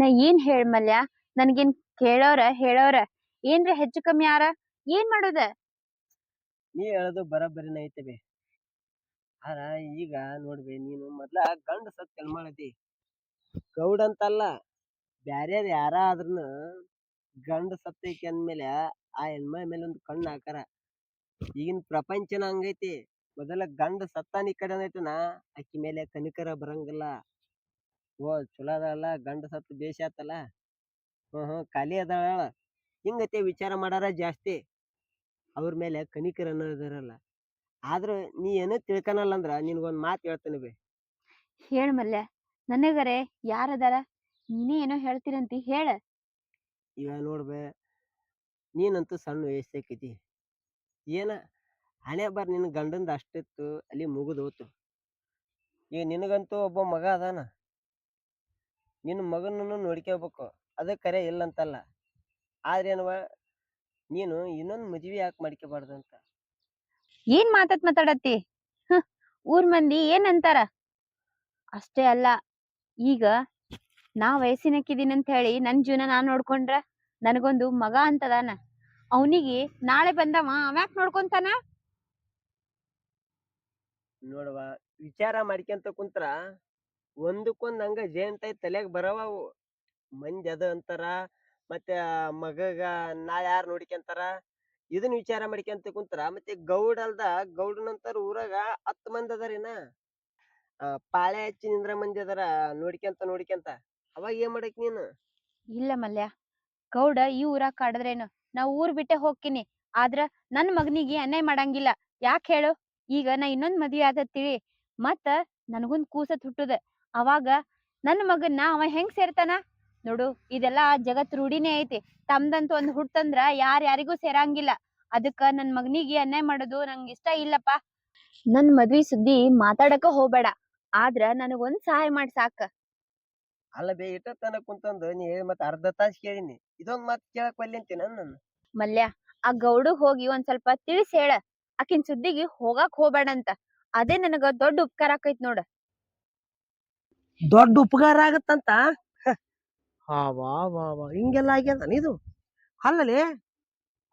ನಾ ಏನ್ ಹೇಳ್ಮಲ್ಯ ನನ್ಗೇನ್ ಕೇಳೋರ ಹೇಳೋರ ಏನ್ರ ಹೆಚ್ಚು ಕಮ್ಮಿ ಯಾರ ಏನ್ ಮಾಡುದ. ನೀ ಹೇಳೋದು ಬರಬ್ಬರಿನ ಐತೆ ಬೇ. ಆರ ಈಗ ನೋಡ್ಬೇ, ನೀನು ಮೊದ್ಲ ಗಂಡ ಸತ್ ಕೆಲ್ ಮಾಡತಿ ಗೌಡ ಅಂತಲ್ಲ, ಬ್ಯಾರ್ಯಾರ ಯಾರ ಆದ್ರೂನು ಗಂಡ ಸತ್ತೈತಿ ಅಂದ್ಮೇಲೆ ಆ ಹೆಣ್ಮೈ ಮೇಲೆ ಒಂದು ಕಣ್ಣು ಹಾಕಾರ. ಈಗಿನ ಪ್ರಪಂಚನ ಹಂಗೈತಿ. ಮೊದಲ ಗಂಡ ಸತ್ತಾನ ಈ ಕಡೆ ಐತನ ಅಕ್ಕಿ ಮೇಲೆ ಕನಿಕರ ಬರಂಗಿಲ್ಲ. ಓ ಚಲೋ ಅದಲ್ಲ, ಗಂಡ ಸತ್ತು ಬೇಷ ಆತಲ್ಲ, ಖಾಲಿ ಅದಾಳ, ಹಿಂಗೈತೆ ವಿಚಾರ ಮಾಡಾರ ಜಾಸ್ತಿ. ಅವ್ರ ಮೇಲೆ ಕನಿಕರ ಅನ್ನೋದಿರಲ್ಲ. ಆದ್ರ ನೀ ಏನೋ ತಿಳ್ಕನಲ್ಲ ಅಂದ್ರ ನಿನ್ಗೊಂದ್ ಮಾತು ಹೇಳ್ತೇನೆ ಬೇ. ಹೇಳ್ ಮಲ್ಯ, ನನಗರೆ ಯಾರದಾರ? ನೀನೇ ಏನೋ ಹೇಳ್ತೀರಂತಿ ಹೇಳ. ಈಗ ನೋಡ್ಬೇ, ನೀನಂತೂ ಸಣ್ಣ ವಯಸ್ಸಾಕೈತಿ, ಏನ ಹಣೆ ಬರ್ ನಿನ್ ಗಂಡಂದ ಅಷ್ಟಿತ್ತು ಅಲ್ಲಿ ಮುಗಿದು ಹೋತು. ಈಗ ನಿನಗಂತೂ ಒಬ್ಬ ಮಗ ಅದಾನ, ನಿನ್ನ ಮಗನನ್ನು ನೋಡ್ಕೋಬೇಕು, ಅದ ಕರೆ ಇಲ್ಲಂತಲ್ಲ. ಆದ್ರೇನವ, ನೀನು ಇನ್ನೊಂದು ಮದ್ವಿ ಯಾಕೆ ಮಾಡ್ಕೋಬಾರ್ದಂತ. ಏನ್ ಮಾತಾತ್ ಮಾತಾಡತ್ತಿ? ಊರ್ ಮಂದಿ ಏನ್ ಅಂತಾರ? ಅಷ್ಟೇ ಅಲ್ಲ, ಈಗ ನಾ ವಯಸ್ಸಿನಕ್ಕಿದೀನಿ ಅಂತ ಹೇಳಿ ನನ್ ಜೀವನ ನಾನ್ ನೋಡ್ಕೊಂಡ್ರ ನನಗೊಂದು ಮಗ ಅಂತದಾನ. ಅವನಿಗೆ ನಾಳೆ ಬಂದವ ಅವ್ಯಾಕ್ ನೋಡ್ಕೊಂತಾನ? ನೋಡವ, ವಿಚಾರ ಮಾಡ್ಕೊಂತ ಕುಂತ್ರ ಒಂದಕ್ಕೊಂದ್ ಹಂಗ ಜೇಂಟೈ ತಲೆಗ್ ಬರವವು. ಮಂದಿ ಅದ ಅಂತಾರ, ಮತ್ತೆ ಮಗಗ ನಾಳೆ ಯಾರು ನೋಡ್ಕೊಂತಾರ, ಇದನ್ನ ವಿಚಾರ ಮಾಡ್ಕೊಂತ ಕುಂತ್ರ ಮತ್ತೆ ಗೌಡ ಅಲ್ದ ಗೌಡನಂತಾರ ಊರಾಗ 10 ಮಂದಿ ಅದಾರೇನ. ಪಾಳೆ ಹಚ್ಚಿ ನಿಂದ್ರ ಮಂದಿ ಅದಾರ ನೋಡ್ಕೊಂತ. ಅವಾಗ ಏನ್ ಮಾಡಕ್ ನೀನು? ಇಲ್ಲ ಮಲ್ಯ, ಗೌಡ ಈ ಊರಾಗ ಕಾಡದ್ರೇನು, ನಾ ಊರ್ ಬಿಟ್ಟೆ ಹೋಗ್ತೀನಿ. ಆದ್ರ ನನ್ ಮಗನಿಗೆ ಅನ್ಯಾಯ ಮಾಡಂಗಿಲ್ಲ. ಯಾಕೆ ಹೇಳು? ಈಗ ನಾ ಇನ್ನೊಂದ್ ಮದ್ವಿ ಆದತ್ತಿಳಿ, ಮತ್ತ ನನಗೊಂದ್ ಕೂಸತ್ ಹುಟ್ಟುದ. ಅವಾಗ ನನ್ ಮಗನ್ನ ಅವ ಹೆಂಗ್ ಸೇರ್ತಾನ ನೋಡು? ಇದೆಲ್ಲಾ ಜಗತ್ ರೂಢಿನೇ ಐತಿ. ತಮ್ದಂತ ಒಂದ್ ಹುಟ್ಟಂದ್ರ ಯಾರಿಗೂ ಸೇರಂಗಿಲ್ಲ. ಅದಕ್ಕ ನನ್ ಮಗನಿಗೆ ಅನ್ಯಾಯ ಮಾಡೋದು ನಂಗೆ ಇಷ್ಟ ಇಲ್ಲಪ್ಪ. ನನ್ ಮದ್ವಿ ಸುದ್ದಿ ಮಾತಾಡಕ ಹೋಗ್ಬೇಡ, ಆದ್ರ ನನಗೊಂದ್ ಸಹಾಯ ಮಾಡಿ ಸಾಕ. ಅಲ್ಲ ಬೇ, ಇಟ್ಟತನ ಕುಂತಂದು ನೀ ಹೇಳಿ ಮತ್ತೆ ಅರ್ಧ ತಾಸು ಕೇಳಿನಿ, ಇದೊಂದ್ ಮಾತು ಕೇಳಕ್ ಒಲ್ಲೆ ಅಂತೀನಿ ನಾನು. ಮಲ್ಯ, ಆ ಗೌಡಗ್ ಹೋಗಿ ಒಂದ್ ಸ್ವಲ್ಪ ತಿಳಿಸಿ ಹೇಳ, ಆಕಿನ್ ಸುದ್ದಿಗೆ ಹೋಗಾಕ್ ಹೋಗ್ಬೇಡಂತ. ಅದೇ ನನಗ ದೊಡ್ಡ ಉಪಕಾರ ಆಕೈತ್ ನೋಡ. ದೊಡ್ಡ ಉಪಕಾರ ಆಗತ್ತಂತ? ವಾ ವಾ ವಾ, ಹಿಂಗೆಲ್ಲ ಆಗ್ಯದ ಇದು? ಅಲ್ಲಲೇ,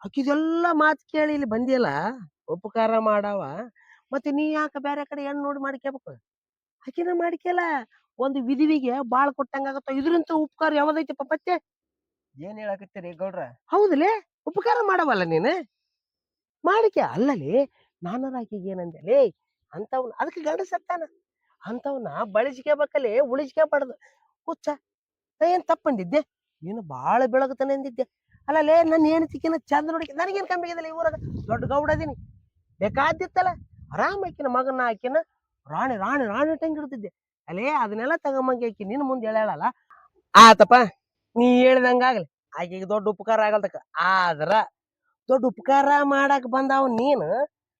ಆಕಿದೆಲ್ಲ ಮಾತು ಕೇಳಿ ಇಲ್ಲಿ ಬಂದಿಯಲ್ಲ, ಉಪಕಾರ ಮಾಡವ, ಮತ್ತೆ ನೀ ಯಾಕೆ ಬೇರೆ ಕಡೆ ಹೆಣ್ಣು ನೋಡಿ ಮಾಡ್ಕೋಬೇಕು? ಆಕಿನ ಮಾಡ್ಕೇಲ, ಒಂದು ವಿಧಿವಿಗೆ ಬಾಳ್ ಕೊಟ್ಟಂಗಾಗತ್ತ. ಇದ್ರಂತ ಉಪಕಾರ ಯಾವ್ದೈತಪ್ಪ ಪತ್ತೆ? ಏನ್ ಹೇಳಕತ್ತೀರಿ ಗೌಡ್ರ? ಹೌದಲೇ, ಉಪಕಾರ ಮಾಡವಲ್ಲ ನೀನು, ಮಾಡಿಕೆ ಅಲ್ಲಲೇ. ನಾನರ ಆಕಿಗೆ ಏನಂದೆ, ಅಂತವ್ನ ಅದಕ್ಕೆ ಗಂಡ ಸತ್ತಾನ, ಅಂತವ್ನ ಬಳಸ್ಕೋಬೇಕಲ್ಲೇ, ಉಳಿಸ್ಕೋಬಾರ್ದು. ಹುಚ್ಚ, ನಾ ಏನ್ ತಪ್ಪಂದಿದ್ದೆ? ನೀನು ಬಾಳ ಬೆಳಗುತ್ತಾನೆ ಅಂದಿದ್ದೆ. ಅಲ್ಲಲೇ, ನನ್ನ ಹೆಣ್ತಿಕಿನ ಚಂದ ನೋಡಿ, ನನಗೇನ್ ಕಮ್ಮಿ ಆಗಿದಲ್ಲ, ಈ ಊರಾಗ ದೊಡ್ಡ ಗೌಡ ಅದೀನಿ. ಬೇಕಾದಿತ್ತಲ್ಲ ಆರಾಮ್ ಆಕಿನ ಮಗನ ಆಕಿನ ರಾಣಿ ರಾಣಿ ರಾಣಿ ಟಂಗ್ ಇಡ್ತಿದ್ದೆ. ಅಲ್ಲೇ ಅದನ್ನೆಲ್ಲ ತಗೊಂಬಂಗಿ ಆಕಿ ನಿನ್ ಮುಂದೆ ಹೇಳಲ್ಲ. ಆತಪ್ಪ, ನೀ ಹೇಳ್ದಂಗಾಗ್ಲಿ, ಆಕೆಗೆ ದೊಡ್ಡ ಉಪಕಾರ ಆಗಲ್ತಕ್ಕ. ಆದ್ರ ದೊಡ್ಡ ಉಪಕಾರ ಮಾಡಕ್ ಬಂದವ್ ನೀನು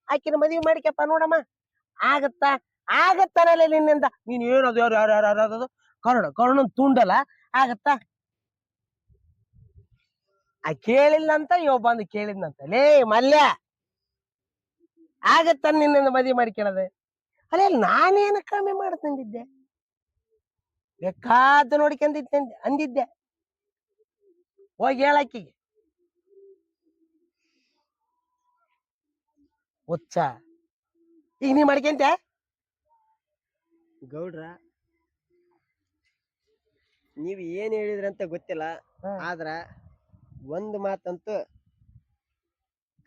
ಆಕಿನ ಮದ್ವಿ ಮಾಡಿಕಪ್ಪ ನೋಡಮ್ಮ. ಆಗತ್ತಾನಲ್ಲ ನಿನ್ನಿಂದ. ನೀನ್ ಏನದು ಯಾರು ಕರ್ಣನ್ ತುಂಡಲ್ಲ, ಆಗತ್ತಾ? ಆ ಕೇಳಿಲ್ಲ ಅಂತ ಇವ ಬಂದು ಕೇಳಿದ್ನಂತ. ಲೇ ಮಲ್ಯ, ಆಗತ್ತ ನಿನ್ನಿಂದ ಮದ್ವಿ ಮಾಡಿಕೊಳ್ಳೋದು? ಅಲ್ಲೇ ನಾನೇನು ಕಮ್ಮಿ ಮಾಡ್ತಂದಿದ್ದೆ? ಬೇಕಾದ ನೋಡ್ಕೊಂಡಿದ್ದೆ ಅಂದಿದ್ದೆ. ಹೋಗಿ ಹೇಳಕ್ಕಿಗೆ. ಹುಚ್ಚ, ಈಗ ನೀ ಮಾಡ್ಕೊಂತ? ಗೌಡ್ರ, ನೀವ್ ಏನ್ ಹೇಳಿದ್ರಂತ ಗೊತ್ತಿಲ್ಲ, ಆದ್ರ ಒಂದ್ ಮಾತಂತೂ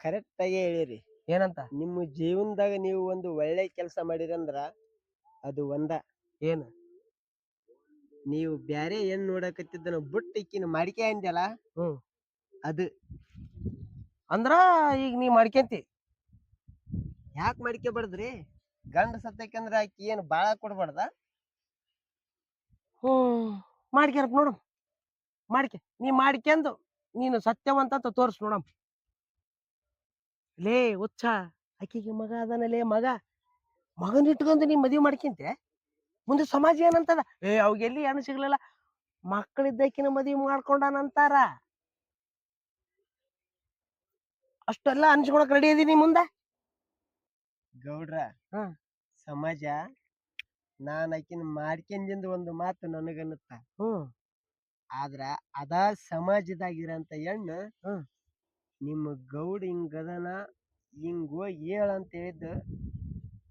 ಕರೆಕ್ಟ್ ಆಗಿ ಹೇಳಿರಿ. ಏನಂತ? ನಿಮ್ಮ ಜೀವನದಾಗ ನೀವು ಒಂದು ಒಳ್ಳೆ ಕೆಲಸ ಮಾಡಿರಂದ್ರ ಅದು ಒಂದ. ಏನು? ನೀವು ಬ್ಯಾರೆ ಏನ್ ನೋಡಕತ್ತಿದ್ದನ ಬಿಟ್ಟು ಇಕ್ಕಿನ ಮಾಡಿಕೆ ಅಂದ್ಯಲ್ಲ, ಅದು. ಅಂದ್ರ ಈಗ ನೀ ಮಾಡ್ಕೊಂತಿ? ಯಾಕೆ ಮಾಡ್ಕೋಬಾರ್ದ್ರಿ? ಗಂಡ ಸತ್ತಕಂದ್ರ ಆಕಿ ಏನು ಬಾಳ ಕೊಡ್ಬಾರ್ದ? ಮಾಡ್ಕ್ಯಾರಪ್ಪ ನೋಡಮ್, ನೀ ಮಾಡ್ಕ್ಯಂದು ನೀನು ಸತ್ಯವಂತ ಅಂತ ತೋರ್ಸ್ ನೋಡಮ್. ಲೇ ಹುಚ್ಚ, ಆಕಿಗೆ ಮಗ ಅದನಲೇ, ಮಗನ್ ಇಟ್ಕೊಂಡು ನೀ ಮದ್ವಿ ಮಾಡ್ಕೊಂತೆ? ಮುಂದೆ ಸಮಾಜ ಏನಂತದ? ಅವಾಗ ಎಲ್ಲಿ ಹೆಣ್ಣು ಸಿಗ್ಲಿಲ್ಲ, ಮಕ್ಕಳಿದ್ದಕಿನ ಮದ್ವಿ ಮಾಡ್ಕೊಂಡಾನಂತಾರ. ಅಷ್ಟೆಲ್ಲ ಅನ್ಸ್ಕೊಳಕ್ ರೆಡಿ ಇದೀನಿ ಮುಂದೆ? ಗೌಡ್ರ, ಸಮಾಜ ನಾನ್ ಆಕಿನ ಮಾಡ್ಕೊಂದಿಂದ ಒಂದು ಮಾತು ನನಗನ್ನುತ್ತ. ಆದ್ರ ಅದ ಸಮಾಜದಾಗಿರಂತ ಹೆಣ್ಣು ನಿಮ್ಮ ಗೌಡ ಹಿಂಗದನ ಹಿಂಗ್ ಹೋಗಿ ಹೇಳಂತ ಹೇಳಿದ್ದು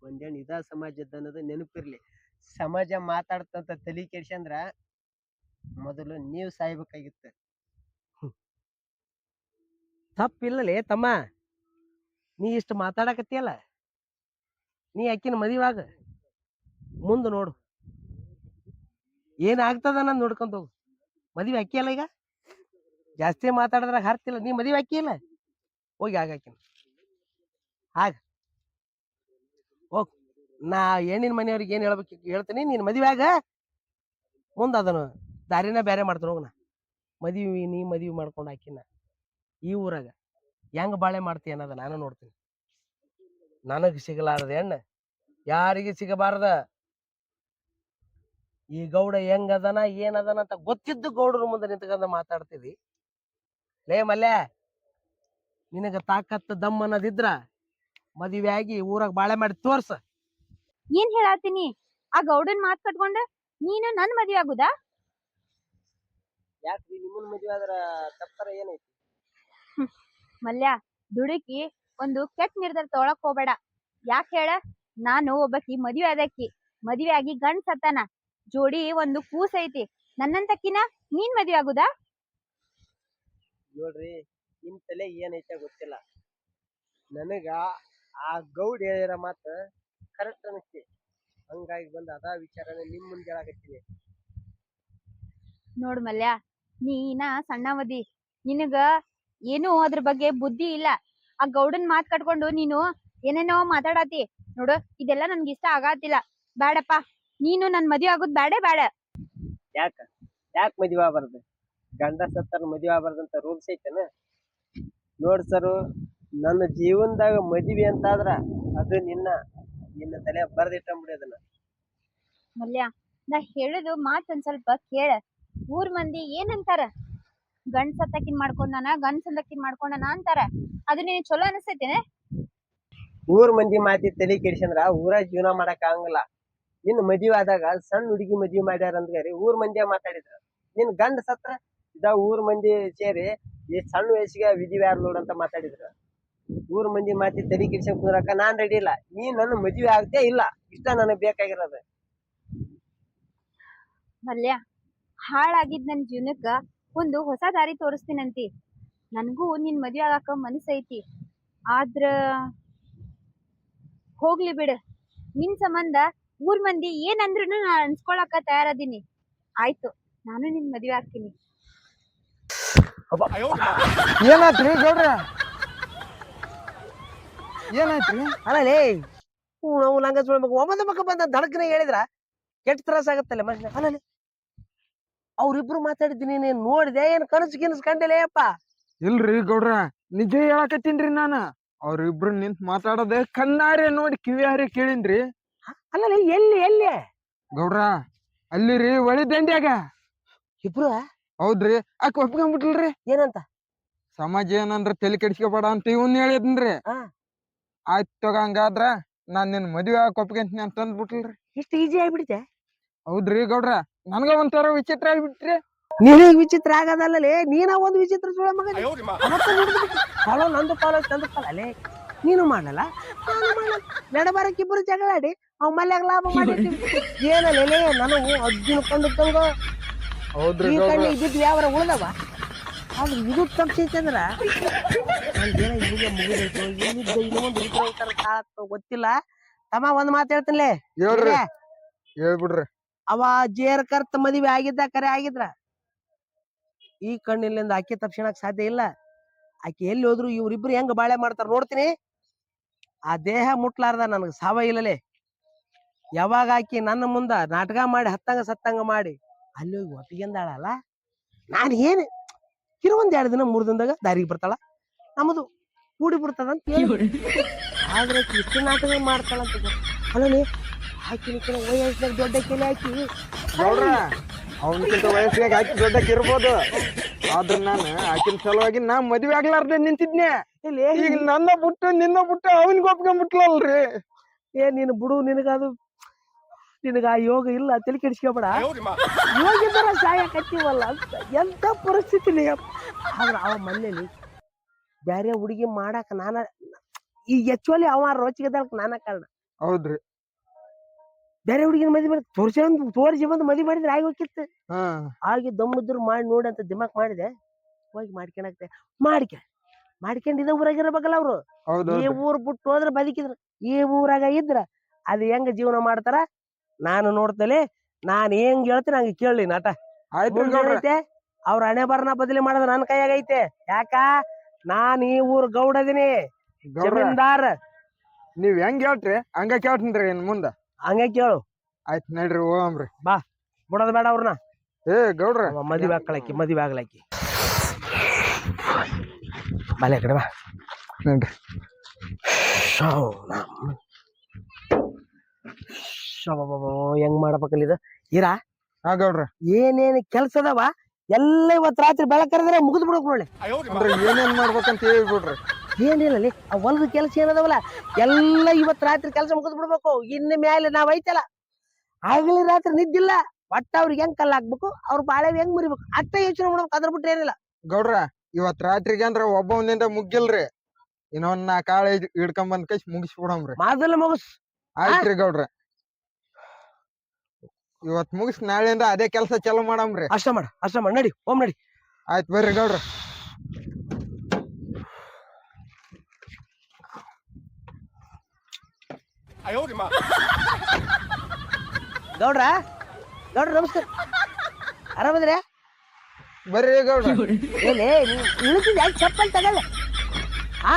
ಒಂದೇಣ್ ಇದ ಸಮಾಜದ ಅನ್ನೋದು ನೆನಪಿರ್ಲಿ. ಸಮಾಜ ಮಾತಾಡ್ತಂತ ತಲಿ ಕೆಡ್ಸಂದ್ರ ಮೊದಲು ನೀವ್ ಸಾಯ್ಬೇಕಾಗಿತ್ತ. ತಪ್ಪಿಲ್ಲಲೇ ತಮ್ಮ, ನೀ ಇಷ್ಟು ಮಾತಾಡಕತ್ತಿಯಲ್ಲ, ನೀ ಅಕ್ಕಿನ ಮದುವಾಗ ಮುಂದೆ ನೋಡು ಏನಾಗ್ತದ ಅನ್ನೋದು ನೋಡ್ಕೊಂತ ಹೋಗು. ಮದುವೆ ಅಕ್ಕಿಯಲ್ಲ ಈಗ, ಜಾಸ್ತಿ ಮಾತಾಡಿದ್ರಾಗ ಹರ್ತಿಲ್ಲ. ನೀ ಮದುವೆ ಅಕ್ಕಿಯಲ್ಲ, ಹೋಗಿ ಆಗಾಕಿನ ಆಗ ಹೋಗ್. ನಾ ಹೆಣ್ಣಿನ ಮನೆಯವ್ರಿಗೆ ಏನ್ ಹೇಳ್ಬೇಕು ಹೇಳ್ತೀನಿ. ನೀನ್ ಮದುವೆ ಆಗ, ಮುಂದೆ ಅದನ್ನು ದಾರಿನ ಬೇರೆ ಮಾಡ್ತಾನೆ ಹೋಗಣ. ನೀ ಮದುವೆ ಮಾಡ್ಕೊಂಡು ಹಾಕಿನ ಈ ಊರಾಗ ಹೆಂಗ್ ಬಾಳೆ ಮಾಡ್ತೀಯ ಅನ್ನೋದ ನಾನು ನೋಡ್ತೀನಿ. ನನಗ್ ಸಿಗಲಾರ್ದ ಹೆಣ್ಣ ಯಾರಿಗೆ ಸಿಗಬಾರ್ದ. ಈ ಗೌಡ ಹೆಂಗದನ ಏನದನ ಅಂತ ಗೊತ್ತಿದ್ದು ಗೌಡರ ಮುಂದೆ ನಿಂತ್ಕೊಂಡ ಮಾತಾಡ್ತಿದಿ. ಲೇ ಮಲ್ಯ, ನಿನಗ ತಾಕತ್ತು ದಮ್ ಅನ್ನೋದಿದ್ರ ಮದುವೆ ಆಗಿ ಊರಾಗ ಬಾಳೆ ಮಾಡಿ ತೋರ್ಸ. ಏನ್ ಹೇಳಾತೀನಿ? ಆ ಗೌಡನ್ ಮಾತ್ ಕಟ್ಕೊಂಡ ನೀನು ನನ್ ಮದ್ವೆ ಆಗುದಾ? ಯಾಕ್ರಿ ನಿಮ್ಮನ್ ಮದುವೆ ಆದ್ರ ತಪ್ಪರ ಏನೈತಿ? ಮಲ್ಯ, ದುಡುಕಿ ಒಂದು ಕೆಟ್ಟ ನಿರ್ಧಾರ ತೊಗೊಳಕ್ ಹೋಗ್ಬೇಡ. ಯಾಕೆ ಹೇಳ? ನಾನು ಒಬ್ಬಕಿ ಮದ್ವೆ ಆದಕ್ಕಿ, ಮದ್ವೆ ಆಗಿ ಗಂಡ್ ಸತ್ತಾನ, ಜೋಡಿ ಒಂದು ಕೂಸ್ ಐತಿ. ನನ್ನಂತಕಿನ ನೀನ್ ಮದ್ವೆ ಆಗುದಾ? ನೋಡ್ರಿ, ನಿಮ್ ತಲೆ ಏನೈತೆ ಗೊತ್ತಿಲ್ಲ. ನನಗ ಆ ಗೌಡ ಹೇಳಿರ ಮಾತ ಕರೆಕ್ಟ್ ಅನಿಸ್ತಿ. ಹಂಗಾಗಿ ಬಂದ ಅದ ವಿಚಾರನ ನಿಮ್ ಮುಂದೆ ಹೇಳಕತ್ತೀನಿ. ನೋಡ್ ಮಲ್ಯ, ನೀನ ಸಣ್ಣವದಿ, ನಿನಗ ಏನು ಅದ್ರ ಬಗ್ಗೆ ಬುದ್ಧಿ ಇಲ್ಲ. ಆ ಗೌಡನ್ ಮಾತ್ ಕಟ್ಕೊಂಡು ನೀನು ಏನೇನೋ ಮಾತಾಡತಿ ನೋಡು. ಇದೆಲ್ಲ ನನ್ಗೆ ಇಷ್ಟ ಆಗತ್ತಿಲ್ಲ. ಬ್ಯಾಡಪ್ಪ, ನೀನು ನನ್ ಮದ್ವೆ ಆಗುದ್ ಬ್ಯಾಡೇ ಬ್ಯಾಡ. ಯಾಕೆ ಮದುವೆ ಆಗ್ಬಾರ್ದು? ಗಂಡ ಸತ್ತಾರ ಮದುವೆ ಆಗ್ಬಾರ್ದಂತ ರೂಲ್ಸ್ ಐತೆನ? ನೋಡ್ ಸರು, ನನ್ನ ಜೀವನದಾಗ ಮದುವೆ ಅಂತಾದ್ರ ಅದು ನಿನ್ನ ತಲೆ ಬರ್ದಿಟ್ಟಂಬಿಡಿ ಅದನ್ನ. ಮಲ್ಯ, ನಾ ಹೇಳುದು ಮಾತ್ ಒಂದ್ ಸ್ವಲ್ಪ ಕೇಳ. ಊರ್ ಮಂದಿ ಏನಂತಾರ? ಗಂಡ್ ಸತ್ತಕಿನ್ ಮಾಡ್ಕೊಂಡಾನ, ಗಂಡ್ ಸತ್ತಕಿನ್ ಮಾಡ್ಕೊಂಡಾನ ಅಂತಾರ. ಅದು ನಿನ್ ಚಲೋ ಅನಿಸ್ತೈತೇನೆ? ಊರ್ ಮಂದಿ ಮಾತಿ ತಲೆ ಕೆಡಿಸಂದ್ರ ಊರಾಗ ಜೀವನ ಮಾಡಕ್ ಆಗಂಗಿಲ್ಲ. ನಿನ್ ಮದುವೆ ಆದಾಗ ಸಣ್ಣ ಹುಡುಗಿ ಮದುವೆ ಮಾಡ್ಯಾರ ಅಂದ್ರಿ ಊರ್ ಮಂದಿಯ ಮಾತಾಡಿದ್ರ. ನಿನ್ ಗಂಡ ಸತ್ರ ಊರ್ ಮಂದಿ ಸೇರಿ ಈ ಸಣ್ಣ ವಯಸ್ಸಿಗೆ ವಿಧಿವಿ ಯಾರು ನೋಡಂತ ಮಾತಾಡಿದ್ರ. ಊರ್ ಮಂದಿ ಮಾತಿ ತಲೆ ಕೆಡಿಸಕ್ ಕುಂದ್ರಕ ನಾನ್ ರೆಡಿ ಇಲ್ಲ. ನೀ ನನ್ನ ಮದುವೆ ಆಗದೆ ಇಲ್ಲ, ಇಷ್ಟ ನನಗ್ ಬೇಕಾಗಿರೋದು. ಮಲ್ಯ, ಹಾಳಾಗಿದ್ ನನ್ ಜೀವನಕ್ಕ ಒಂದು ಹೊಸ ದಾರಿ ತೋರಿಸ್ತೀನಂತಿ. ನನ್ಗೂ ನಿನ್ ಮದ್ವೆ ಆಗಾಕ ಮನಸ್ಸೈತಿ. ಆದ್ರ ಹೋಗ್ಲಿ ಬಿಡು. ನಿನ್ ಸಂಬಂಧ ಊರ್ ಮಂದಿ ಏನಂದ್ರು ನಾ ಅನ್ಸ್ಕೊಳಕ ತಯಾರದೀನಿ. ಆಯ್ತು, ನಾನು ನಿನ್ ಮದ್ವೆ ಆಗ್ತೀನಿ. ಏನಾಯ್ತ್ರಿ ಗೌಡ್ರ? ಏನಾಯ್ತ್ರಿ? ಅಲ್ಲೇ ನಾವು ಲಂಗ ಒಮ್ಮದ ಮಕ್ಕ ಬಂದ ದಡಕನ ಹೇಳಿದ್ರ ಕೆಟ್ಟ ತ್ರಾಸ ಆಗತ್ತಲ್ಲ ಮನುಷ್ಯ. ಅಲ್ಲೇ ಅವ್ರಿಬ್ರು ಮಾತಾಡಿದ್ದೀನಿ, ನೀನ್ ನೋಡಿದೆ ಏನ್ ಕನಸು ಗಿನಸ್ ಕಂಡಿಲ್ಲ ಅಪ್ಪ? ಇಲ್ರಿ ಗೌಡ್ರ, ನಿಜ ಹೇಳಕತ್ತೀನ್ರಿ ನಾನ. ಅವ್ರಿಬ್ರು ನಿಂತ್ ಮಾತಾಡೋದೆ ಕಣ್ಣಾರೆ ನೋಡಿ ಕಿವಿಯಾರೆ ಕೇಳಿನ್ರಿ. ಅಲ್ಲೇ ಎಲ್ಲಿ ಎಲ್ಲಿ ಗೌಡ್ರ? ಅಲ್ಲಿ ರೀ, ಒಳಿ ದಂಡ್ಯಾಗ. ಇಬ್ರು? ಹೌದ್ರಿ. ಆಕ ಒಪ್ಕೊಂಡ್ಬಿಟ್ಲ್ರಿ. ಏನಂತ? ಸಮಾಜ ಏನಂದ್ರ ತಲೆ ಕೆಡಿಸ್ಕೋಬೇಡ ಅಂತ ಇವನ್ ಹೇಳಿದ್ನ್ರಿ. ಆಯ್ತು ತಗ, ಹಂಗಾದ್ರ ನಾನ್ ನಿನ್ ಮದ್ವೆ ಒಪ್ಕೊಂತೀನಿ ಅಂತ ಅಂದ್ಬಿಟ್ಲ್ರಿ. ಇಷ್ಟು ಈಜಿ ಆಗ್ಬಿಡಿತೆ? ಹೌದ್ರಿ ಗೌಡ್ರ, ನನ್ಗ ಒಂಥರ ವಿಚಿತ್ರ ಆಗ್ಬಿಟ್ರಿ. ನಿನಗ್ ವಿಚಿತ್ರ ಆಗದಲ್ಲೇ, ನೀನ ಒಂದು ವಿಚಿತ್ರ ಸುಳ ಮಗ. ನಂದು ಪಾಲ ನಂದು ಪಾಲ ಅಲ್ಲೇ. ನೀನು ಮಾಡಲ್ಲ, ನಾನು ಮಾಡಲ್ಲ. ನಡಬಾರಕ್ಕಿಬ್ಬರು ಜಗಳಾಡಿ ಅವ್ ಮಲ್ಯಾಗ ಲಾಭ ಮಾಡಿರ್ತೀವಿ. ಏನಲ್ಲೇ ನನಗೂ ಅಜ್ಜಿನ ಕೊಂಡಂಗ. ಹೌದ್ರಿ ಈ ಗೌಡ್ರ. ಕಣ್ಣು ಇದ್ದಿದ್ದು ಯಾವರ ಉಳ್ದವ? ಆದ್ರೆ ಇದು ತಪ್ಸೈತಂದ್ರ ನಂದೇನ ಈಗ ಮುಗಿದೈತು. ಏನಿದ್ದ ಇನ್ನೊಂದು ಗೊತ್ತಿಲ್ಲ. ತಮ್ಮ ಒಂದ್ ಮಾತು ಹೇಳ್ತೀನಿ. ಹೇಳ್ರಿ, ಹೇಳ್ಬಿಡ್ರಿ. ಅವ ಜೇರ್ ಕರ್ತ ಮದುವೆ ಆಗಿದ್ದ ಕರೆ ಆಗಿದ್ರ ಈ ಕಣ್ಣಿಲ್ಲಿಂದ ಆಕೆ ತಪ್ಸಣಕ್ ಸಾಧ್ಯ ಇಲ್ಲ. ಆಕೆ ಎಲ್ಲಿ ಹೋದ್ರು ಇವ್ರಿಬ್ರು ಹೆಂಗ್ ಬಾಳೆ ಮಾಡ್ತಾರ ನೋಡ್ತೀನಿ. ಆ ದೇಹ ಮುಟ್ಲಾರ್ದ ನನಗ್ ಸಾವ ಇಲ್ಲಲೇ. ಯಾವಾಗ ಆಕಿ ನನ್ನ ಮುಂದ ನಾಟಕ ಮಾಡಿ ಹತ್ತಂಗ ಸತ್ತಂಗ ಮಾಡಿ ಅಲ್ಲಿ ಹೋಗಿ ಒಪ್ಪಿಗೆಂದಾಳಲ್ಲ, ನಾನು ಏನು ಒಂದ್ 2 ದಿನ 3 ದಿನದಾಗ ದಾರಿಗೆ ಬರ್ತಾಳ, ನಮ್ಮದು ಕೂಡಿ ಬಿಡ್ತದ ಅಂತ ಹೇಳಿ. ಆದ್ರೆ ಇಷ್ಟು ನಾಟಕ ಮಾಡ್ತಾಳಂತ ಅಲ್ಲೇ. ಆಕಿನ ವಯಸ್ಸಿನಾಗ ದೊಡ್ಡ ಕೆಲೆ ಹಾಕಿ ಗೌಡ್ರ, ಅವನಕ್ಕಿಂತ ವಯಸ್ಸಿನಾಗ ಆಕಿ ದೊಡ್ಡಕ್ಕೆ ಇರ್ಬೋದು. ಆದ್ರ ನಾನು ಆಕಿನ ಸಲುವಾಗಿ ನಾ ಮದ್ವೆ ಆಗ್ಲಾರ್ದೆ ನಿಂತಿದ್ನೆ. ಈಗ ನನ್ನ ಬಿಟ್ಟು ನಿನ್ನ ಬಿಟ್ಟು ಅವನಿಗೆ ಒಪ್ಕೊಂಡ್ಬಿಟ್ಲಲ್ರಿ. ನೀನು ಬಿಡು, ನಿನಗದು ನಿನಗ ಆ ಯೋಗ ಇಲ್ಲ ತಲೆ ಕೆಡಿಸ್ಕೊಬೇಡ. ಯೋಗ ಇದ್ದಾರ ಸಾಯಕತ್ತೀವಲ್ಲ ಅಂತ ಎಂತ ಪರಿಸ್ಥಿತಿ. ಆದ್ರ ಅವ ಮನೇಲಿ ಬ್ಯಾರೆ ಹುಡುಗಿ ಮಾಡಾಕ ಈಗ ಆಕ್ಚುಲಿ ಅವ ರೋಚಿಗೆದಕ್ ನಾನ ಕಾರಣ. ಹೌದ್ರಿ. ಬೇರೆ ಹುಡುಗಿನ ಮದ್ವಿ ಮಾಡಿ ತೋರಿಸಿ ಬಂದು ಮದ್ವಿ ಮಾಡಿದ್ರೆ ಆಗಿ ಹೋಗಿತ್ತು. ಆಗಿ ದಮ್ಮದ್ರು ಮಾಡಿ ನೋಡಿ ಅಂತ ದಿಮಾಕ್ ಮಾಡಿದೆ. ಹೋಗಿ ಮಾಡ್ಕೊಂಡಿದ್ದ ಊರಾಗಿರ್ಬೇಕಲ್ಲ ಅವ್ರು. ಈ ಊರ್ ಬಿಟ್ಟು ಹೋದ್ರ ಬದುಕಿದ್ರು, ಈ ಊರಾಗ ಇದ್ರ ಅದ್ ಹೆಂಗ ಜೀವನ ಮಾಡ್ತಾರ ನಾನು ನೋಡ್ತಲೆ. ನಾನ್ ಹೆಂಗ್ ಹೇಳ್ತೀನಿ ಹಂಗ ಕೇಳಿ ನಾಟ. ಐತೆ ಅವ್ರ ಹಣೆ ಬರನ ಬದಲಿ ಮಾಡೋದು ನನ್ನ ಕೈಯಾಗ ಐತೆ. ಯಾಕ ನಾನ್ ಈ ಊರ್ ಗೌಡ ಅದೀನಿ, ಜಮೀನ್ದಾರ್. ನೀವ್ ಹೆಂಗ್ ಹೇಳ್ರಿ ಹಂಗ ಕೇಳ್ತೀನ್ರಿ ಇನ್ ಮುಂದ. ಹಂಗ ಕೇಳು. ಆಯ್ತ್ ನಡ್ರಿ ಹೋಗಮ್ರಿ. ಬಾ ಬಿಡೋದ್ ಬೇಡ ಅವ್ರನ್ನ. ಗೌಡ್ರ ಮದ್ವೆ ಆಗ್ಲಾಕಿ ಬಾಲೆ ಕಡೆ ಬಾ ನಡ್ರಿ. ಹೆಂಗ್ ಮಾಡ್ಬೇಕಲ್ಲ ಇದು ಇರಾ. ಗೌಡ್ರ ಏನೇನ್ ಕೆಲ್ಸ ಅದಾವ ಎಲ್ಲ ಇವತ್ ರಾತ್ರಿ ಬೆಳಕರಿದ್ರೆ ಮುಗಿದ್ ಬಿಡಕ್ ನೋಡಿ. ಏನೇನ್ ಮಾಡ್ಬೇಕಂತ ಹೇಳ್ಬಿಡ್ರಿ. ಏನಿಲ್ಲ ಆ ಹೊಲದ ಕೆಲಸ ಏನದವಲ್ಲ ಎಲ್ಲ ಇವತ್ ರಾತ್ರಿ ಕೆಲಸ ಮುಗಿದ್ ಬಿಡ್ಬೇಕು. ಇನ್ನ ಮ್ಯಾಲೆ ನಾವ್ ಐತಲ್ಲ ಆಗಲಿ ರಾತ್ರಿ ನಿದ್ದಿಲ್ಲ. ಒಟ್ಟ ಅವ್ರಿಗೆ ಹೆಂಗ್ ಕಲ್ಲ ಹಾಕ್ಬೇಕು, ಅವ್ರ ಬಾಳೆ ಹೆಂಗ್ ಮುರಿಬೇಕು ಅಷ್ಟ ಯೋಚನೆ ಮಾಡ್ಬೇಕು. ಅದ್ರ ಬಿಟ್ರೆ ಏನಿಲ್ಲ. ಗೌಡ್ರ ಇವತ್ ರಾತ್ರಿಗೆ ಅಂದ್ರ ಒಬ್ಬವನಿಂದ ಮುಗ್ಗಿಲ್ರಿ, ಇನ್ನೊಂದ್ 4 ಕಾಳ ಹಿಡ್ಕೊಂಡ್ ಬಂದ್ ಕೈಸ್ ಮುಗಿಸ್ಬಿಡಮ್ರಿ. ಮೊದಲ ಮುಗಿಸ್. ಆಯ್ತ್ರಿ ಗೌಡ್ರ, ಇವತ್ ಮುಗಿಸ್ ನಾಳೆಯಿಂದ ಅದೇ ಕೆಲಸ ಚಾಲು ಮಾಡಮ್ರಿ. ಅಷ್ಟ ಮಾಡ ನಡಿ ಹೋಮ್ ನಡಿ. ಆಯ್ತ್ ಬರ್ರಿ ಗೌಡ್ರ. ಗೌಡ್ರ ನಮಸ್ಕಾರ, ಆರಾಮದ್ರಿ? ಬರ್ರಿ ಗೌಡ್ರ. ಏನೇ ಇಳಿಸಿದ ಯಾಕೆ ಚಪ್ಪಲ್ ತಗಲ್ಲ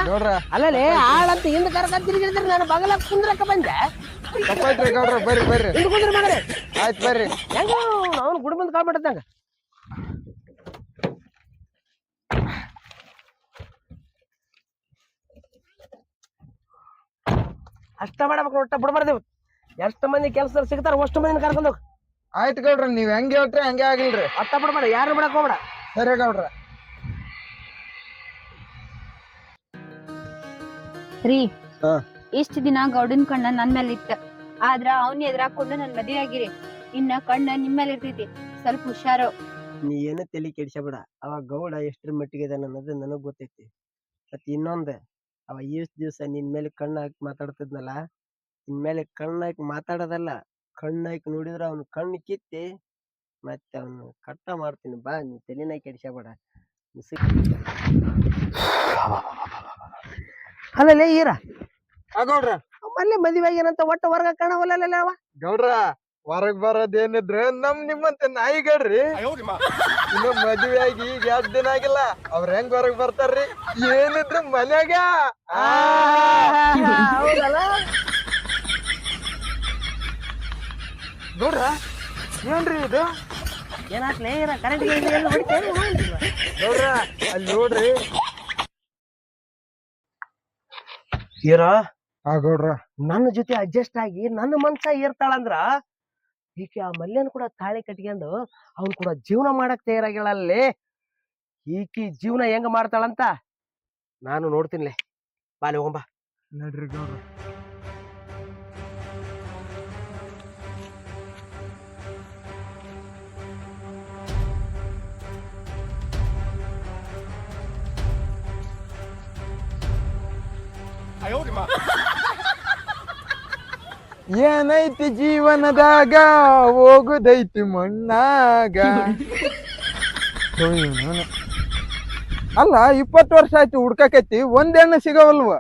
ಗೌಡ್ರ? ಅಲ್ಲೇ ಆಳಂತ ಹಿಂದ್ ಕರ್ಕೊಂಡ್ ತಿರುಗಿದ್ರೆ ನಾನು ಬಗಲ ಕುಂದ್ರಕ್ಕ ಬಂದೆ. ತಪ್ಪಾಯ್ತ್ರಿ ಗೌಡ್ರ, ಬರ್ರಿ ಹಿಂದ್ ಕುಂದ್ರ ಮಗನೇ. ಆಯ್ತ್ ಬರ್ರಿ. ಹೆಂಗ ಅವ್ನು ಗುಡಿ ಬಂದ್ ಕಾಲ್ ಮಾಡತ್ತಂಗ. ಅಷ್ಟ ಮಾಡಬೇಕು, ಒಟ್ಟ ಬಿಡ್ಬಾರ್ದೇವು. ಎಷ್ಟು ಮಂದಿ ಕೆಲ್ಸದಲ್ಲಿ ಸಿಗ್ತಾರ ಅಷ್ಟು ಮಂದಿನ ಕರ್ಕೊಂಡ್ ಹೋಗ್. ಆಯ್ತು ಗೌಡ್ರ, ನೀವ್ ಹೆಂಗ್ ಹೇಳ್ರಿ ಹಂಗೆ ಆಗಿಲ್ರಿ. ಅಷ್ಟ ಬಿಡ್ಬೇಡ, ಯಾರು ಬಿಡಕ್ ಹೋಗ್ಬೇಡ. ಸರಿ ಗೌಡ್ರ. ರೀ ಇಷ್ಟ ದಿನ ಗೌಡನ್ ಕಣ್ಣ ನನ್ ಮೇಲೆ ಇತ್ತ, ಆದ್ರ ಅವ್ನ ಎದುರಾಕೊಂಡು ನನ್ ಮದ್ವೆ ಆಗಿರಿ. ಇನ್ನ ಕಣ್ಣ ನಿಮ್ ಮೇಲೆ ಇರ್ತೈತಿ, ಸ್ವಲ್ಪ ಹುಷಾರು. ನೀ ಏನ ತಲಿ ಕೆಡ್ಸಬೇಡ. ಅವ ಗೌಡ ಎಷ್ಟ್ರ ಮಟ್ಟಿಗೆ ಇದಾನ ಅನ್ನೋದು ನನಗ್ ಗೊತ್ತೈತಿ. ಮತ್ ಇನ್ನೊಂದ್, ಅವ ಇಷ್ಟ್ ದಿವ್ಸ ನಿನ್ ಮೇಲೆ ಕಣ್ಣ ಹಾಕಿ ಮಾತಾಡ್ತಿದ್ನಲ್ಲ, ನಿನ್ ಮೇಲೆ ಕಣ್ಣ ಹಾಕಿ ಮಾತಾಡೋದಲ್ಲ, ಕಣ್ಣ ಹಾಕಿ ನೋಡಿದ್ರ ಅವ್ನ ಕಣ್ಣು ಕಿತ್ತಿ ಮತ್ತೆ ಅವ್ನು ಕಟ್ಟ ಮಾಡ್ತೀನಿ. ಬಾ, ನೀ ತಲಿನ ಕೆಡ್ಸಬೇಡ. ಅಲ್ಲೇ ಈರ ಗೌಡ್ರ ಮೊನ್ನೆ ಮದ್ವೆ ಏನಂತ ಒಟ್ಟ ಹೊರಗ ಕಾಣವಲ್ಲ ಅವ. ಗೌಡ್ರ ಹೊರಗ್ ಬರೋದೇನಿದ್ರ ನಿಮ್ಮಂತ ನಾಯಿಗಳ್ರಿ. ಇನ್ನು ಮದ್ವೆ ಆಗಿ ಈಗ 2 ದಿನ ಆಗಿಲ್ಲ, ಅವ್ರ ಹೆಂಗ್ ಹೊರಗ್ ಬರ್ತಾರ್ರಿ? ಏನಿದ್ರು ಮನ್ಯಾಗ. ಹೌದಲ್ಲ ಗೌಡ್ರ? ಏನ್ರಿ ಇದು? ಏನಾತ್ಲೇ ಕರೆಂಟ್ ಗೌಡ್ರ ಅಲ್ಲಿ ನೋಡ್ರಿ. ಈರ ಗೌಡ್ರ ನನ್ನ ಜೊತೆ ಅಡ್ಜಸ್ಟ್ ಆಗಿ ನನ್ನ ಮನ್ಸ ಇರ್ತಾಳಂದ್ರ ಈಕೆ ಆ ಮಲ್ಯನ್ ಕೂಡ ತಾಳಿ ಕಟ್ಕೊಂಡು ಅವ್ನ್ ಕೂಡ ಜೀವನ ಮಾಡಕ್ ತಯಾರಾಗಿಳಲ್ಲಿ. ಈಕಿ ಜೀವನ ಹೆಂಗ ಮಾಡ್ತಾಳಂತ ನಾನು ನೋಡ್ತೀನಿಲೆ. ಬಾಲಿ ಹೋಗಂಬ. ನಡ್ರಿ ಗೌಡ್ರ. ಏನೈತಿ ಜೀವನದಾಗ ಹೋಗುದೈತಿ ಮಣ್ಣಾಗ. ಅಲ್ಲ 20 ವರ್ಷ ಆಯ್ತು ಹುಡ್ಕಕೈತಿ, ಒಂದ್ ಹೆಣ್ಣು ಸಿಗವಲ್ವ.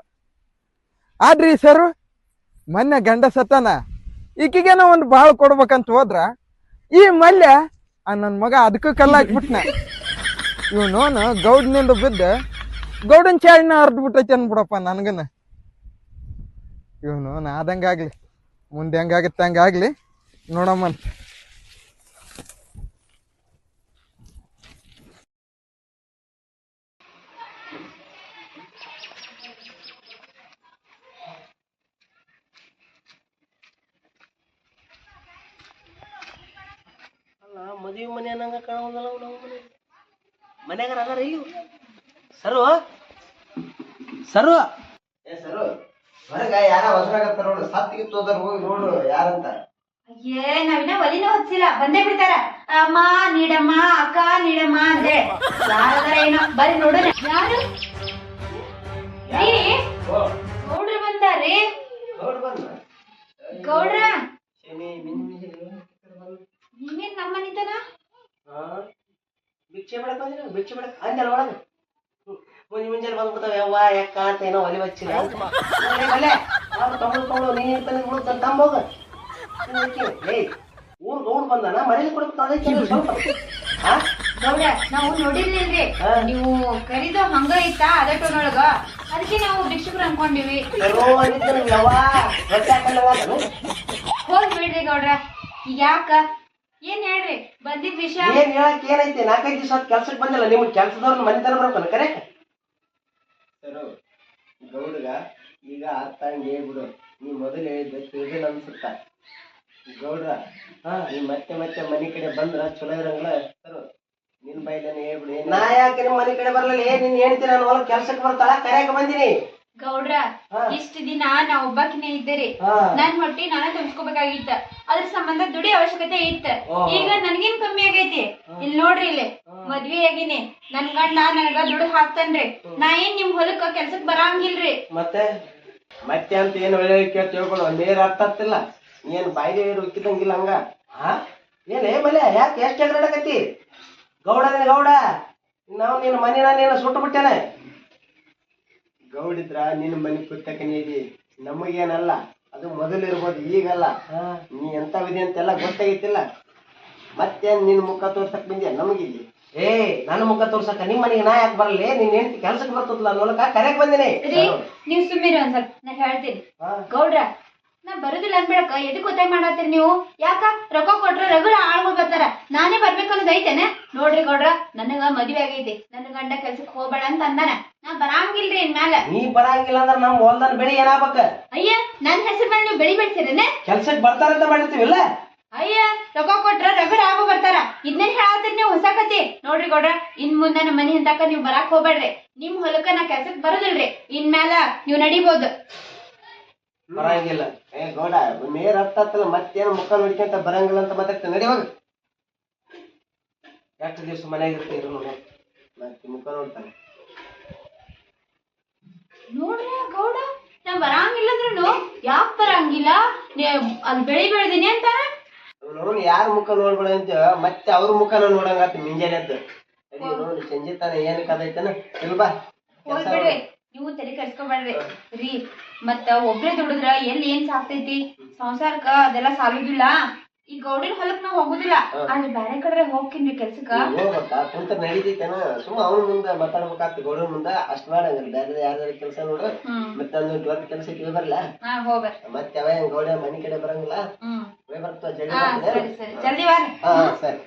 ಆದ್ರಿ ಸರ್ ಮೊನ್ನೆ ಗಂಡ ಸತ್ತಾನ, ಈಕಿಗೇನೋ ಒಂದ್ ಬಾಳ್ ಕೊಡ್ಬೇಕಂತ ಹೋದ್ರ ಈ ಮಲ್ಯ ನನ್ ಮಗ ಅದಕ್ಕೂ ಕಲ್ಲ ಹಾಕ್ಬಿಟ್ನ. ಇವನು ಗೌಡ್ನಿಂದ ಬಿದ್ದ ಗೌಡನ್ ಚಾಳಿನ ಹರ್ದ್ ಬಿಟ್ಟೈತಿ ಅನ್ಬಿಡಪ್ಪ ನನ್ಗನ. ಇವನು ಆದಂಗಾಗ್ಲಿ, ಮುಂದೆ ಹೆಂಗಾಗತ್ತೆ ಹಂಗಾಗ್ಲಿ ನೋಡಮ್ಮಂತ. ಮದುವೆ ಮನೆ ಅನ್ನಂಗ ಕಾಣೋದಲ್ಲ ನಾವು. ಮನ್ಯಾಗಾರ ಅದಾರ ಇಲ್ಲಿ ಸರು ಹೊರಗ ಯಾರ ಹೊಸರಾಗತ್ತಾರ ನೋಡು. ಸತ್ತಿಗಿತ್ತು ಹೋದ್ರ ಹೋಗಿ ನೋಡು ಯಾರಂತ. ನಾವಿನ್ನ ಒಲಿನ ಹೊಚ್ಚಿಲ್ಲ, ಬಂದೇ ಬಿಡ್ತಾರ. ಅಮ್ಮ ನೀಡಮ್ಮ, ಅಕ್ಕ ನೀಡಮ್ಮ ಅಂದ್ರೆ ಯಾರದಾರ ಏನೋ, ಬರ್ರಿ ನೋಡೋಣ. ಯಾರು ಗೌಡ್ರ ಬಂದಾರಿ? ಗೌಡ್ರ ನೀವೇನ್ ನಮ್ಮ ಮನಿತನ ಭಿಕ್ಷೆ ಮಾಡಕ್ ಬಂದಿರ? ಭಿಕ್ಷೆ ಮಾಡಕ್ ಅಂಜಲ್ ಒಳಗ ಮುಂಜಾನೆ ಬಂದ್ಬಿಡ್ತಾವ. ಯವ್ವ ಯಾಕ ಅಂತ ಏನೋ ಒಲಿ ಹಚ್ಚಿಲ್ಲ. ತಗೊಂಡು ನೀನ್ ತಂಬೋಗ ಊರ್ ಗೌಡ್ ಬಂದಾನ, ಮನೇಲಿ ಕೊಡ್ಬೇಕು. ಸ್ವಲ್ಪ ಗೌಡ ನಾವು ನೋಡಿರ್ಲಿಲ್ರಿ, ನೀವು ಕರಿದ ಹಂಗ ಇತ್ತಾ ಅದಟೊಳಗ, ಅದಕ್ಕೆ ನಾವು ಭಿಕ್ಷುಕರು ಅನ್ಕೊಂಡಿವಿ. ಹೋಗ್ ಬಿಡ್ರಿ ಗೌಡ್ರ. ಈಗ ಯಾಕ ಏನ್ ಹೇಳ್ರಿ ಬಂದಿದ್ ವಿಷಯ? ಏನ್ ಹೇಳಕ್ ಏನೈತಿ? 4-5 ದಿವಸ ಕೆಲ್ಸಕ್ ಬಂದಿಲ್ಲ. ನಿಮ್ಗೆ ಕೆಲ್ಸದವ್ರ ಮನಿತನ ಬರ್ಬೇಕು ಕರೆ. ಗೌಡ್ಗ ಈಗ ಅರ್ಥ ಹಂಗೆ ಹೇಳ್ಬಿಡು. ನೀ ಮೊದಲು ಹೇಳಿದ್ದೆ ತಿಳಿದಿಲ್ಲ ಅನ್ಸುತ್ತ. ಗೌಡ್ರ ನೀ ಮತ್ತೆ ಮತ್ತೆ ಮನಿ ಕಡೆ ಬಂದ್ರ ಚಲೋ ಇರಂಗಿಲ್ಲ. ನಿನ್ ಬೈಲೇನೆ ಹೇಳ್ಬಿಡಿ. ನಾ ಯಾಕೆ ನಿಮ್ ಮನಿ ಕಡೆ ಬರ್ಲಿಲ್ಲ? ನೀನ್ ಹೇಳ್ತೀನಿ, ನಾನು ಹೊಲ ಕೆಲ್ಸಕ್ಕೆ ಬರ್ತಾಳ, ಕರೆಯಾಕ ಬಂದಿನಿ. ಗೌಡ್ರ ಇಷ್ಟ ದಿನ ನಾ ಒಬ್ಬಾಕಿನೇ ಇದ್ದೇರಿ. ನನ್ ಹೊಟ್ಟಿ ನಾನ ತುಂಬಿಸ್ಕೋಬೇಕಾಗಿತ್ತ, ಅದ್ರ ಸಂಬಂಧ ದುಡಿ ಅವಶ್ಯಕತೆ ಇತ್ತ. ಈಗ ನನ್ಗೇನ್ ಕಮ್ಮಿ ಆಗೈತಿ? ಇಲ್ಲಿ ನೋಡ್ರಿ, ಇಲ್ಲಿ ಮದ್ವಿ ಆಗಿನಿ, ನನ್ ಗಂಡ ನನಗ ದುಡ್ಡು ಹಾಕ್ತಾನ್ರಿ. ನಾ ಏನ್ ನಿಮ್ ಹೊಲಕ್ಕ ಕೆಲ್ಸಕ್ ಬರಂಗಿಲ್ರಿ. ಮತ್ತೆ ಮತ್ತೆ ಅಂತ ಏನ್ ಒಳ್ಳೆ ತಿಳ್ಕೊಂಡು ನೇರ ಅರ್ಥ ಆಗ್ತಿಲ್ಲ. ಏನ್ ಬಾಯಿಗೆ ಉಕ್ಕಿದಂಗಿಲ್ಲ ಹಂಗ. ಏನೇ ಮಲೆ ಯಾಕೆ ಎಷ್ಟ್ ಎಗರಾಡಕತ್ತಿ? ಗೌಡನೇ ಗೌಡ, ನಾವು ನಿನ್ನ ಮನಿನ ನೀನು ಸುಟ್ಟು ಬಿಟ್ಟೇನೆ. ಗೌಡಿದ್ರ ನಿನ್ನ ಮನಿ ಪುಸ್ತಕನೇ ಇದೆ, ನಮಗೇನಲ್ಲ. ಅದು ಮೊದಲು ಇರ್ಬೋದು, ಈಗಲ್ಲ. ನೀ ಎಂತ ವಿಧಿ ಅಂತೆಲ್ಲ ಗೊತ್ತಾಗಿತ್ತಿಲ್ಲ. ಮತ್ತೆ ನಿನ್ ಮುಖ ತೋರ್ಸಕ್ ಬಂದ್ಯಾ ನಮಗಿಲ್ಲಿ? ನನ್ನ ಮುಖ ತೋರ್ಸಕ ನಿಮ್ ಮನೆಗೆ ನಾ ಯಾಕೆ ಬರಲಿ? ನೀನ್ ಹೆಂಡತಿ ಕೆಲ್ಸಕ್ಕೆ ಬರ್ತದಲ್ಲ ನೋಡಕ ಕರೆಯಕ್ ಬಂದಿನಿ. ನೀವ್ ಸುಮ್ಮಿರಿ ಒಂದ್ ಸ್ವಲ್ಪ, ನಾ ಹೇಳ್ತೀನಿ. ಗೌಡ್ರ ನಾ ಬರುದಿಲ್ಲ ಅನ್ಬೇಡಕ, ಎದಕ್ ಒತ್ತಾಯ ಮಾಡತ್ತೀರಿ ನೀವು? ಯಾಕ ರೊಕ್ಕ ಕೊಟ್ರ ರಗಡ ಆಳ್ಗಳು ಬರ್ತಾರ, ನಾನೇ ಬರ್ಬೇಕನ್ನೋದ್ ಐತೇನೆ? ನೋಡ್ರಿ ಗೌಡ್ರ, ನನಗ ಮದ್ವೆ ಆಗೈತಿ, ನನ್ನ ಗಂಡ ಕೆಲ್ಸಕ್ ಹೋಗ್ಬೇಡ ಅಂತ ಅಂದಾನ. ನಾ ಬರಂಗಿಲ್ರಿ ಇನ್ ಮ್ಯಾಲ. ನೀ ಬರಂಗಿಲ್ಲ ಅಂದ್ರ ನಮ್ ಹೊಲ್ದನ್ ಬೆಳಿ ಏನಾಗ್ಬೇಕ? ಅಯ್ಯ ನನ್ ಹೆಸರು ಮೇಲೆ ನೀವು ಬೆಳಿ ಬೆಳ್ಸಿರೇನೆ? ಕೆಲ್ಸಕ್ ಬರ್ತಾರಂತ ಮಾಡಿರ್ತೀವಿಲ್ಲ. ಅಯ್ಯ ರೊಕ್ಕ ಕೊಟ್ರ ರಗಡ ಆಗೋ ಬರ್ತಾರ, ಇದನ್ನೇನ್ ಹೇಳತ್ತೀರಿ ನೀವು? ಹೊಸ ಕತಿ ನೋಡ್ರಿ ಗೌಡ್ರ, ಇನ್ ಮುಂದೆ ನಮ್ಮ ಮನಿ ಹಿಂತಾಕ ನೀವ್ ಬರಾಕ್ ಹೋಗ್ಬೇಡ್ರಿ. ನಿಮ್ ಹೊಲಕ್ಕ ನಾ ಕೆಲ್ಸಕ್ ಬರೋದಿಲ್ರಿ. ಇನ್ ಮ್ಯಾಲ ನೀವ್ ನಡಿಬೋದು. ಬರಂಗಿಲ್ಲ ಗೌಡ, ನೇರ ಅರ್ಥ ಆಗ್ತಲ್ಲ. ಮತ್ತೇನು ಮುಖ ನೋಡ್ಕೊಂತ ಬರಂಗಿಲ್ಲ ಅಂತ ಮಾತಾಡ್ತ ನಡಿವಾಗ. ಎಷ್ಟು ದಿವ್ಸ ಮನೆಯಾಗ ಇರ್ತೀರ ನೋಡಿ, ಮತ್ತೆ ಮುಖ ನೋಡ್ತಾನೆ. ನೋಡ್ರಿ ಗೌಡ, ನಾ ಬರಂಗಿಲ್ಲ ಅಂದ್ರೂ ಯಾಕೆ ಬರಂಗಿಲ್ಲ? ಅಲ್ಲಿ ಬೆಳಿ ಬೆಳೆದಿನಿ ಅಂತಾರ. ನೋಡಿ ಯಾರ ಮುಖ ನೋಡ್ಬೇಡ ಅಂತ ಮತ್ತೆ ಅವ್ರ ಮುಖನ ನೋಡಂಗಾತ ಮುಂಜಾನೆ ಎದ್ದು. ನೋಡಿ ಸಂಜೆ ತಾನ ಏನ್ ಕದೈತನ ಇಲ್ಬಾ. ಹೋಗ್ಬಿಡ್ರಿ, ನೀವು ತಲೆ ಕೆಡ್ಸ್ಕೊಬೇಡ್ರಿ ರೀ. ಮತ್ತ ಒಬ್ರೇ ದುಡಿದ್ರ ಎಲ್ಲಿ ಏನ್ ಸಾಕ್ತೈತಿ? ಸಂಸಾರಕ್ಕ ಅದೆಲ್ಲ ಸಾಲುದಿಲ್ಲ. ಈ ಗೌಡಿನ ಹೊಲಕ್ ನಾವ್ ಹೋಗುದಿಲ್ಲ, ಅಲ್ಲಿ ಬ್ಯಾರೆ ಕಡೆ ಹೋಗ್ತೀನಿ ಕೆಲ್ಸಕ್ಕ. ಕುಂತ ನಡೀತೈತನ, ಸುಮ್ಮ ಅವ್ನ ಮುಂದ ಮಾತಾಡ್ಬೇಕಾಗ್ತಿ. ಗೌಡನ ಮುಂದ ಅಷ್ಟ್ ಮಾಡಂಗಿಲ್ಲ. ಬೇರೆ ಯಾವ್ದಾರ ಕೆಲಸ ನೋಡ್ರ ಮತ್ತೆ ಒಂದು ದೊಡ್ಡ ಕೆಲಸ ಹೋಗಿ ಬರ್ಲ. ಮತ್ತೆ ಅವ ಗೌಡ ಮನಿ ಕಡೆ ಬರಂಗಿಲ್ಲ. ಹೋಗಿ ಬರ್ತ ಜಲ್ದಿ. ಸರಿ.